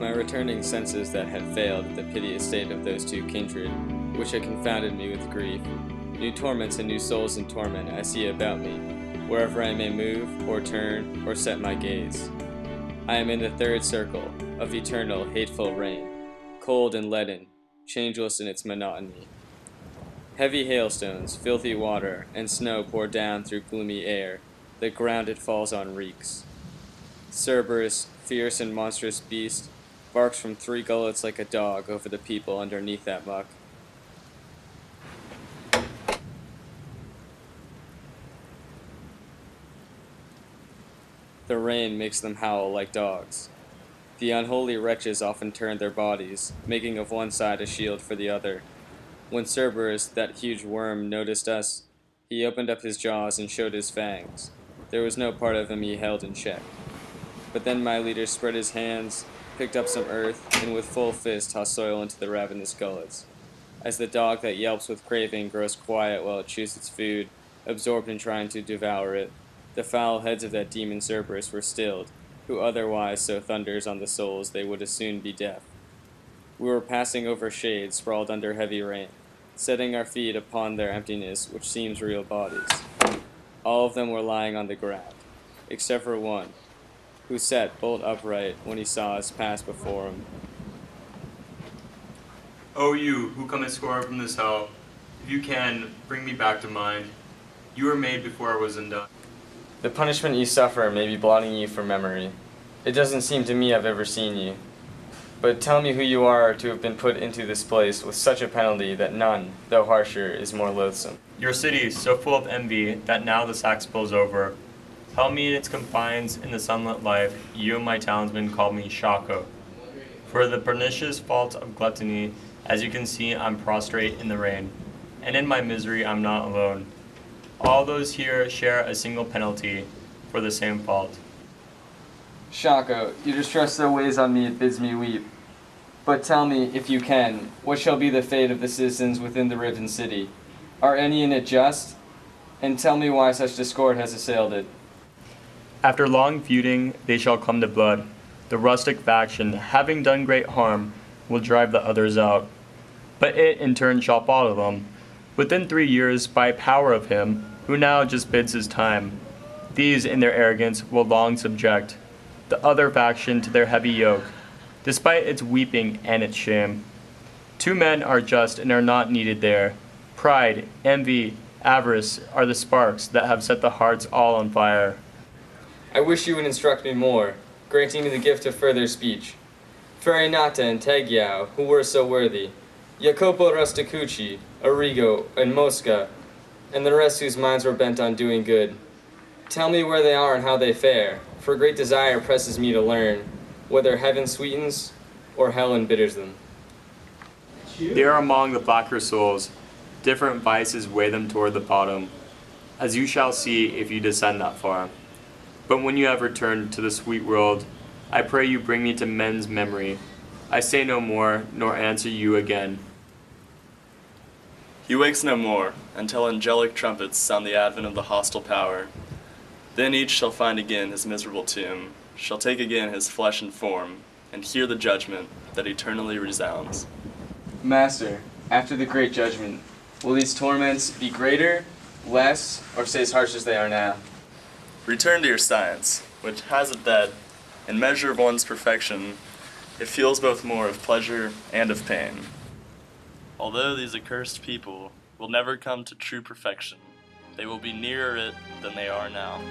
my returning senses that had failed at the piteous state of those two kindred, which had confounded me with grief, new torments and new souls in torment I see about me, wherever I may move, or turn, or set my gaze. I am in the third circle of eternal, hateful rain, cold and leaden, changeless in its monotony. Heavy hailstones, filthy water, and snow pour down through gloomy air. The ground it falls on reeks. Cerberus, fierce and monstrous beast, barks from 3 gullets like a dog over the people underneath that muck. The rain makes them howl like dogs. The unholy wretches often turn their bodies, making of one side a shield for the other. When Cerberus, that huge worm, noticed us, he opened up his jaws and showed his fangs. There was no part of him he held in check. But then my leader spread his hands, picked up some earth, and with full fist tossed soil into the ravenous gullets. As the dog that yelps with craving grows quiet while it chews its food, absorbed in trying to devour it, the foul heads of that demon Cerberus were stilled, who otherwise so thunders on the souls they would as soon be deaf. We were passing over shades sprawled under heavy rain, setting our feet upon their emptiness, which seems real bodies. All of them were lying on the ground, except for one, who sat bolt upright when he saw us pass before him. O you, who come escort from this hell, if you can, bring me back to mind. You were made before I was undone. The punishment you suffer may be blotting you from memory. It doesn't seem to me I've ever seen you. But tell me who you are to have been put into this place with such a penalty that none, though harsher, is more loathsome. Your city, so full of envy, that now the sack spills over. Held me in its confines in the sunlit life, you and my townsmen called me Shako. For the pernicious fault of gluttony, as you can see, I'm prostrate in the rain. And in my misery, I'm not alone. All those here share a single penalty for the same fault. Shako, your distress so weighs on me it bids me weep. But tell me, if you can, what shall be the fate of the citizens within the riven city? Are any in it just? And tell me why such discord has assailed it. After long feuding, they shall come to blood. The rustic faction, having done great harm, will drive the others out. But it, in turn, shall follow them. Within 3 years, by power of him, who now just bids his time, these, in their arrogance, will long subject the other faction to their heavy yoke, despite its weeping and its shame. 2 men are just and are not needed there. Pride, envy, avarice are the sparks that have set the hearts all on fire. I wish you would instruct me more, granting me the gift of further speech. Farinata and Tagiao, who were so worthy, Jacopo Rastacucci, Arrigo, and Mosca, and the rest whose minds were bent on doing good. Tell me where they are and how they fare, for great desire presses me to learn, whether heaven sweetens or hell embitters them. They are among the blacker souls. Different vices weigh them toward the bottom, as you shall see if you descend that far. But when you have returned to the sweet world, I pray you bring me to men's memory. I say no more, nor answer you again. He wakes no more, until angelic trumpets sound the advent of the hostile power. Then each shall find again his miserable tomb, shall take again his flesh and form, and hear the judgment that eternally resounds. Master, after the great judgment, will these torments be greater, less, or stay as harsh as they are now? Return to your science, which has it that, in measure of one's perfection, it feels both more of pleasure and of pain. Although these accursed people will never come to true perfection, they will be nearer it than they are now.